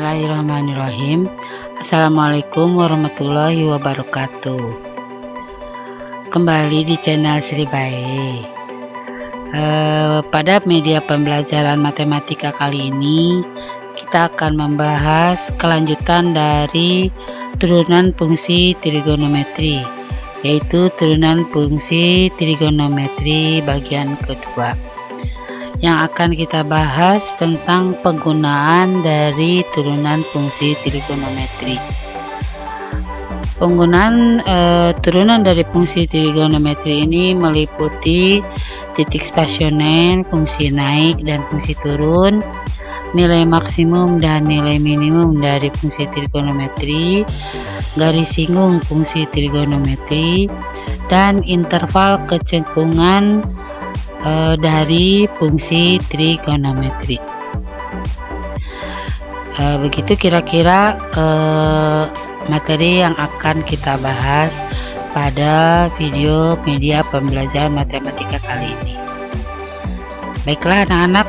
Bismillahirrahmanirrahim. Assalamualaikum warahmatullahi wabarakatuh. Kembali di channel Sri Bae. Pada media pembelajaran matematika kali ini kita akan membahas kelanjutan dari turunan fungsi trigonometri, yaitu turunan fungsi trigonometri bagian kedua. Yang akan kita bahas tentang penggunaan dari turunan fungsi trigonometri. Penggunaan turunan dari fungsi trigonometri ini meliputi titik stasioner, fungsi naik dan fungsi turun, nilai maksimum dan nilai minimum dari fungsi trigonometri, garis singgung fungsi trigonometri, dan interval kecengkungan dari fungsi trigonometri. Begitu kira-kira materi yang akan kita bahas pada video media pembelajaran matematika kali ini. Baiklah anak-anak,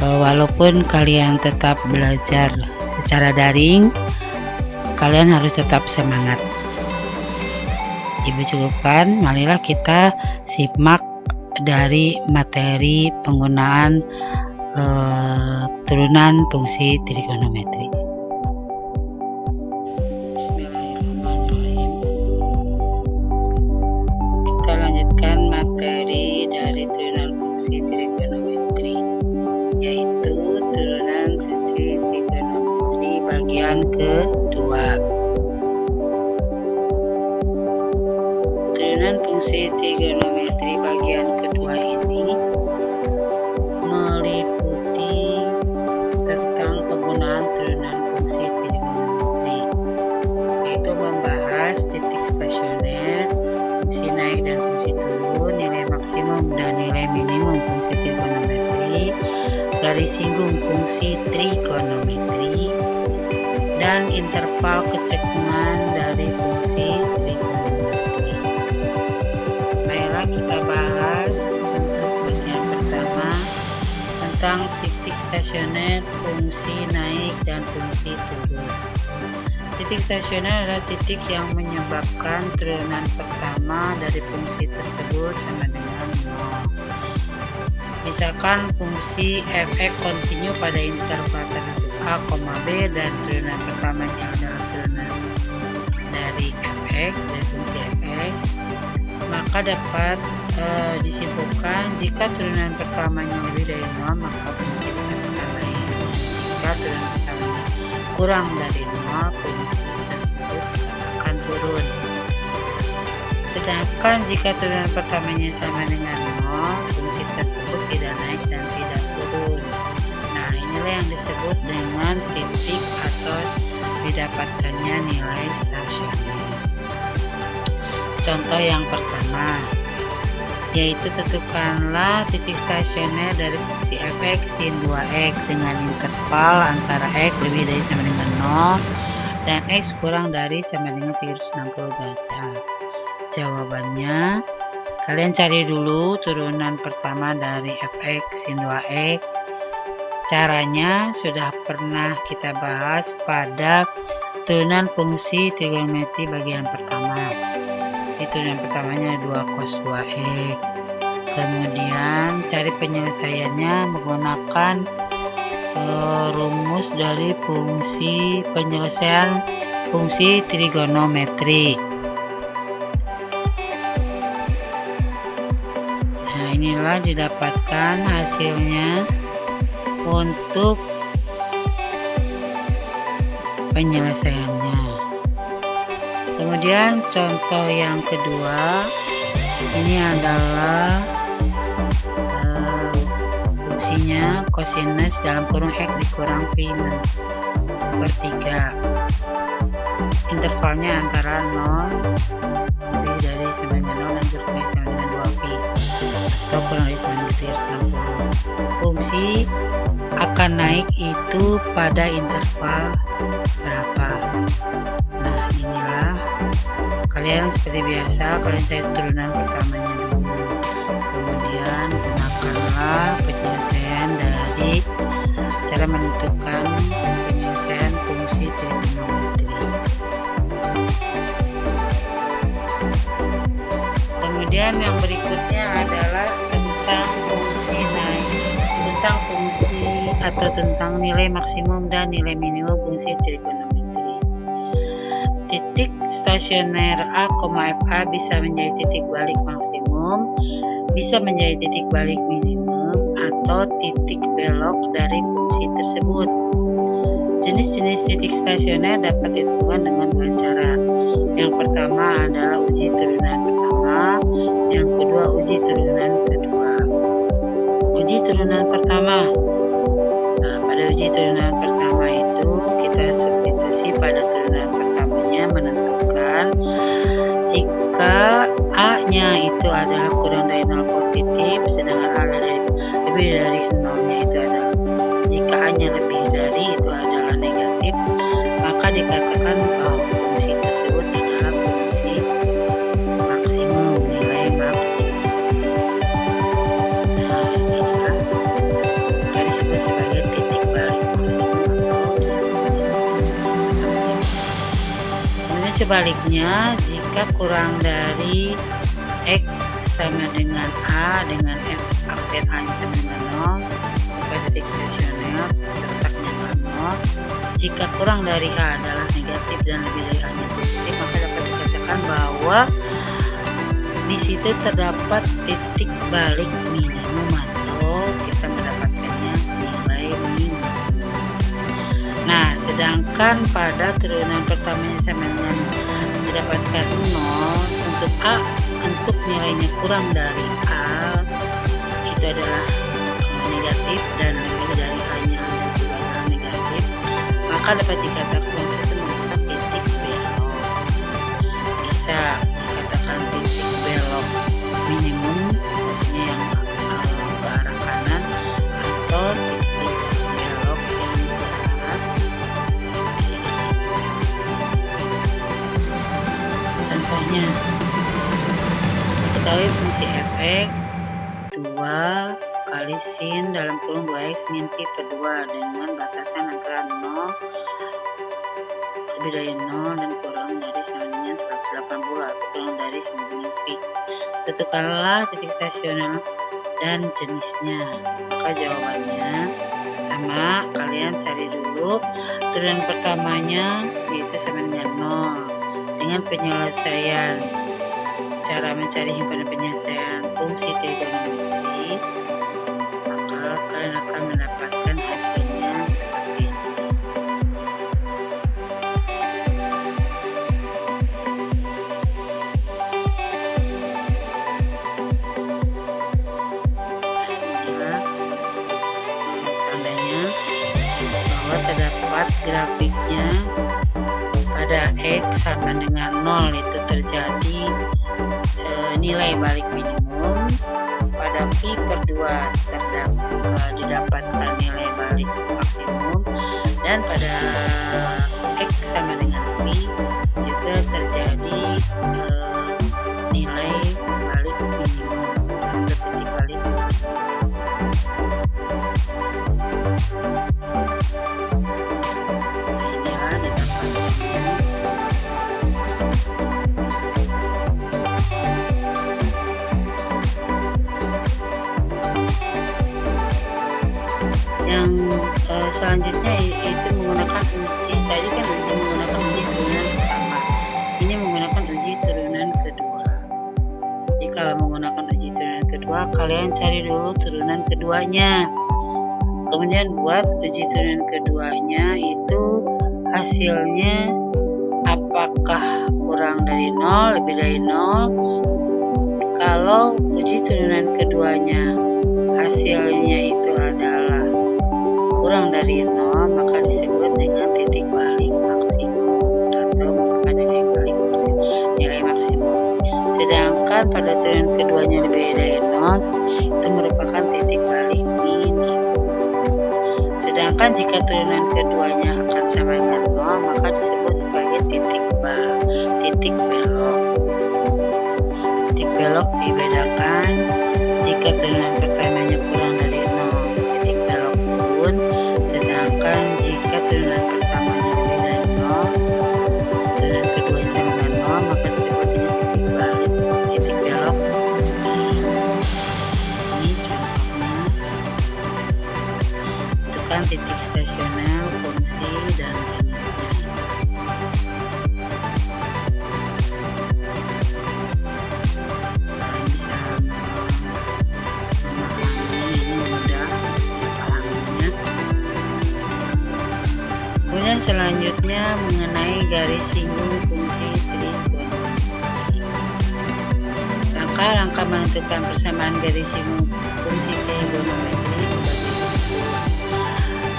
walaupun kalian tetap belajar secara daring, kalian harus tetap semangat. Ibu cukupkan, marilah kita simak dari materi penggunaan turunan fungsi trigonometri. Bismillahirrahmanirrahim. Kita lanjutkan materi dari turunan fungsi trigonometri, yaitu turunan fungsi trigonometri bagian kedua. Turunan fungsi trigonometri bagian kedua ini meliputi tentang penggunaan turunan fungsi trigonometri, yaitu membahas titik stasioner, fungsi naik dan fungsi turun, nilai maksimum dan nilai minimum fungsi trigonometri, garis singgung fungsi trigonometri, dan interval kecengkungan dari fungsi trigonometri. Marilah kita bahas untuk bagian pertama tentang titik stasioner, fungsi naik dan fungsi turun. Titik stasioner adalah titik yang menyebabkan turunan pertama dari fungsi tersebut sama dengan 0. Misalkan fungsi f(x) kontinu pada interval tertentu a, b dan turunan pertamanya adalah turunan dari f(x) dan fungsi f(x), maka dapat disimpulkan jika turunan pertamanya lebih dari 0, maka fungsi pertamanya naik. Jika turunan pertamanya kurang dari 0, fungsi tersebut akan turun. Sedangkan jika turunan pertamanya sama dengan 0, fungsi tersebut tidak naik dan tidak turun. Nah, inilah yang disebut dengan titik atau didapatkannya nilai stasioner. Contoh yang pertama, yaitu tentukanlah titik stasioner dari fungsi f(x) sin 2x dengan interval antara x lebih dari sama dengan 0 dan x kurang dari sama dengan 360 derajat. Jawabannya, kalian cari dulu turunan pertama dari f(x) sin 2x. Caranya sudah pernah kita bahas pada turunan fungsi trigonometri bagian pertama. Turunan pertamanya 2 cos 2x. Kemudian cari penyelesaiannya menggunakan rumus dari fungsi penyelesaian fungsi trigonometri. Nah, inilah didapatkan hasilnya untuk penyelesaiannya. Kemudian contoh yang kedua, ini adalah fungsinya kosinus dalam kurung x dikurang pi per 3. Intervalnya antara 0 lebih dari sama dengan 0 dan kurang sama dengan 2 pi atau kurang dari sama dengan 360. Fungsi akan naik itu pada interval berapa? Nah, inilah kalian seperti biasa, kalian cari turunan pertamanya dulu, kemudian gunakanlah penyelesaian dari cara menentukan penyelesaian Kemudian yang berikutnya adalah tentang fungsi naik, tentang fungsi atau tentang nilai maksimum dan nilai minimum fungsi trigonometri. Titik stasioner A, FA bisa menjadi titik balik maksimum, bisa menjadi titik balik minimum, atau titik belok dari fungsi tersebut. Jenis-jenis titik stasioner dapat ditentukan dengan dua cara. Yang pertama adalah uji turunan pertama, yang kedua uji turunan kedua. Uji turunan pertama. Nah, pada uji turunan pertama itu kita substitusi pada turunan pertamanya, menentukan jika A-nya itu adalah kurang dari 0 positif, sedangkan A lebih dari 0-nya itu adalah, jika A-nya lebih dari itu adalah negatif, maka dikatakan bahwa fungsi tersebut adalah fungsi maksimum, nilai maksimum. Nah, inilah maka disebut sebagai titik balik maksimum. Kemudian sebaliknya, jika kurang dari X sama dengan A dengan F aksen A-nya sama dengan 0, maka titik stasioner letaknya dengan 0. Jika kurang dari A adalah negatif dan lebih dari A-nya positif, maka dapat dikatakan bahwa di situ terdapat titik balik minimum atau kita mendapatkannya nilai minimum. Nah, sedangkan pada turunan pertamanya sama dengan mendapatkan 0, untuk A, untuk nilainya kurang dari A itu adalah negatif dan lebih dari A-nya juga adalah negatif, maka dapat dikatakan fungsi itu merupakan titik belok. Bisa dikatakan titik belok minimum, maksudnya yang ke arah kanan, atau titik belok yang ke arah kiri. Contohnya, ketahui fungsi fx 2 kali sin dalam kurung 2x min pi per 2 dengan batasan antara 0 lebih dari 0 dan kurang dari sama dengan 180 atau kurang dari 9 pi. Tentukanlah titik stasioner dan jenisnya. Maka jawabannya sama, kalian cari dulu turunan pertamanya yaitu sama dengan 0. Dengan penyelesaian cara mencari himpunan penyelesaian fungsi trigonometri, maka kalian akan mendapatkan hasilnya seperti ini. Inilah tandanya bahwa terdapat grafiknya pada X sama dengan 0 itu terjadi nilai balik minimum, pada pi per 2 didapatkan nilai balik maksimum, dan pada X sama dengan pi juga terjadi nilai balik minimum atau titik balik minimum. Nah, inilah didapatkannya. Yang selanjutnya itu menggunakan uji, tadi kan uji menggunakan uji turunan pertama, ini menggunakan uji turunan kedua. Jadi kalau menggunakan uji turunan kedua, kalian cari dulu turunan keduanya, kemudian buat uji turunan keduanya itu hasilnya apakah kurang dari 0, lebih dari 0. Kalau uji turunan keduanya hasilnya itu adalah kurang dari 0, maka disebut dengan titik balik maksimum atau merupakan nilai balik nilai maksimum. Sedangkan pada turunan keduanya lebih dari 0, itu merupakan titik balik minimum. Sedangkan jika turunan keduanya akan sama dengan 0, maka disebut sebagai titik belok. Titik belok dibedakan jika turunan pertamanya kurang dari 0, titik belok turun, sedangkan jika turunan pertamanya lebih dari 0, turunan keduanya sama dengan 0, maka disebut dengan titik balik, titik belok tentukan titik stasioner, fungsi, dan limitnya. Kalian bisa memahami, ini mudah dipahaminya. Kemudian selanjutnya mengenai garis singgung fungsi trigonometri. Langkah-langkah menentukan persamaan garis singgung fungsi trigonometri sebagai berikut.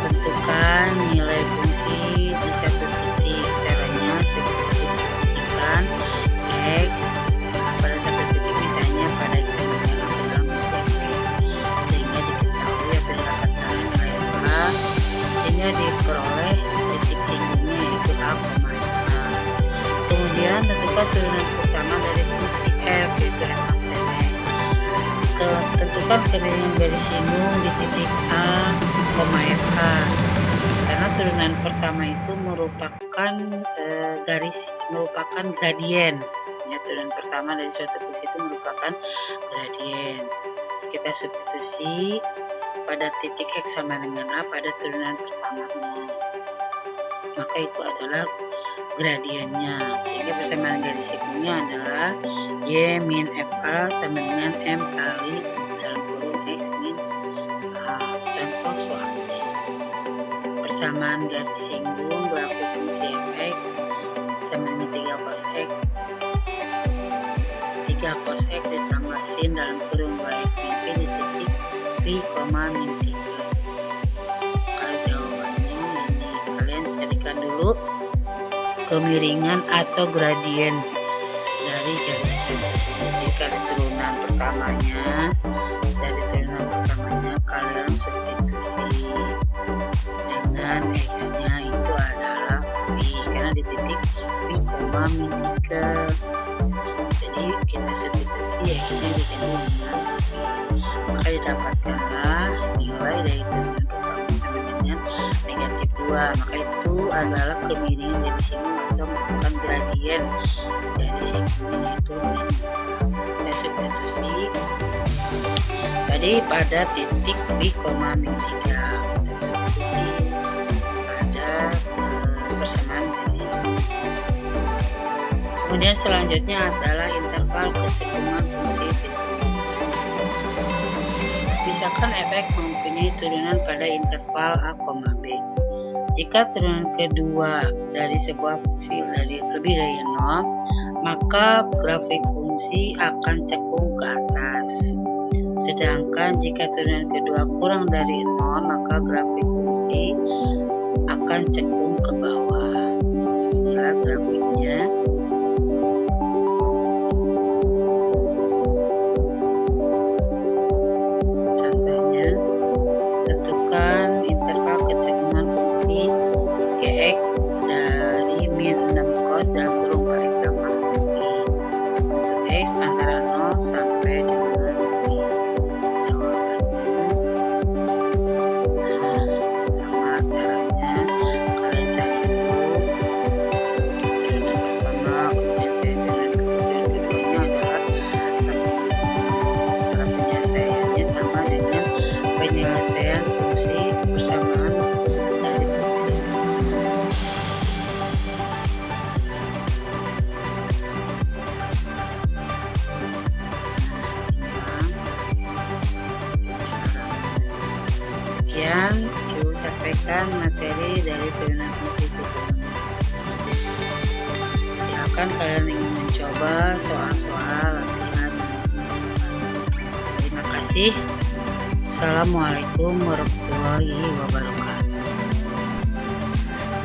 Tentukan nilai fungsi di satu titik. Caranya substitusikan X pada satu titik, misalnya pada dalam sehingga diketahui atau didapatkan nilai A, sehingga diperoleh titik singgungnya yaitu A, kemudian tentukan turunan pertama dari fungsi F yaitu F tentukan kemiringan garis singgung di titik A, FA, karena turunan pertama itu merupakan gradien. Ya, turunan pertama dari suatu fungsi itu merupakan gradien. Kita substitusi pada titik X sama dengan A pada turunan pertamanya, maka itu adalah gradiennya, sehingga persamaan garis singgungnya adalah Y min FA sama dengan M kali dalam kurung X min A. Contoh soalnya, persamaan garis singgung berlaku fungsi Fx sama dengan 3 cos X, 3 cos X ditambah sin dalam kurung Y min P di titik P, min 3. Kalau jawabannya ini, kalian carikan dulu kemiringan atau gradien dari garis singgung. Jadi kalian turunan pertamanya, kalian substitusi dengan X-nya itu adalah P, karena di titik P, min 3. Jadi kita substitusi X-nya di sini dengan P, maka didapatkanlah nilai dari turunan pertama dengan negatif 2. Maka itu adalah kemiringan dari sini atau merupakan gradien dari singgungnya itu kita substitusi tadi pada titik P, min 3, substitusi pada persamaan garis singgung. Kemudian selanjutnya adalah interval kecenderungan fungsi trigonometri. Pisahkan Fx mempunyai turunan pada interval A, B. Jika turunan kedua dari sebuah fungsi lebih dari 0, maka grafik fungsi akan cekung ke atas. Sedangkan jika turunan kedua kurang dari 0, maka grafik fungsi akan cekung ke bawah. Inilah grafiknya. Contohnya, tentukan interval kecenderungan fungsi Gx dari min 6 cos dalam kurung X sama untuk X antara 0 sampai dengan Pi. Jawabannya sama caranya, kalian cari dulu turunan pertama, kemudian keduanya adalah cara penyelesaiannya sama dengan penyelesaian fungsi persamaan dari fungsi. Sekian Ibu sampaikan materi dari turunan fungsi trigonometri. Silakan kalian ingin mencoba soal-soal latihan. Terima kasih. Assalamualaikum warahmatullahi wabarakatuh.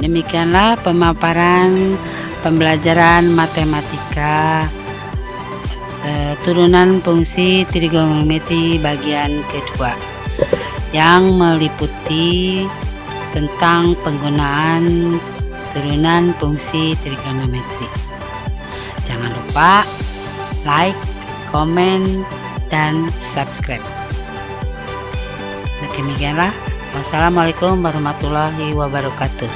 Demikianlah pemaparan pembelajaran matematika turunan fungsi trigonometri bagian kedua yang meliputi tentang penggunaan turunan fungsi trigonometri. Jangan lupa like, komen, dan subscribe. Demikianlah. Wassalamualaikum warahmatullahi wabarakatuh.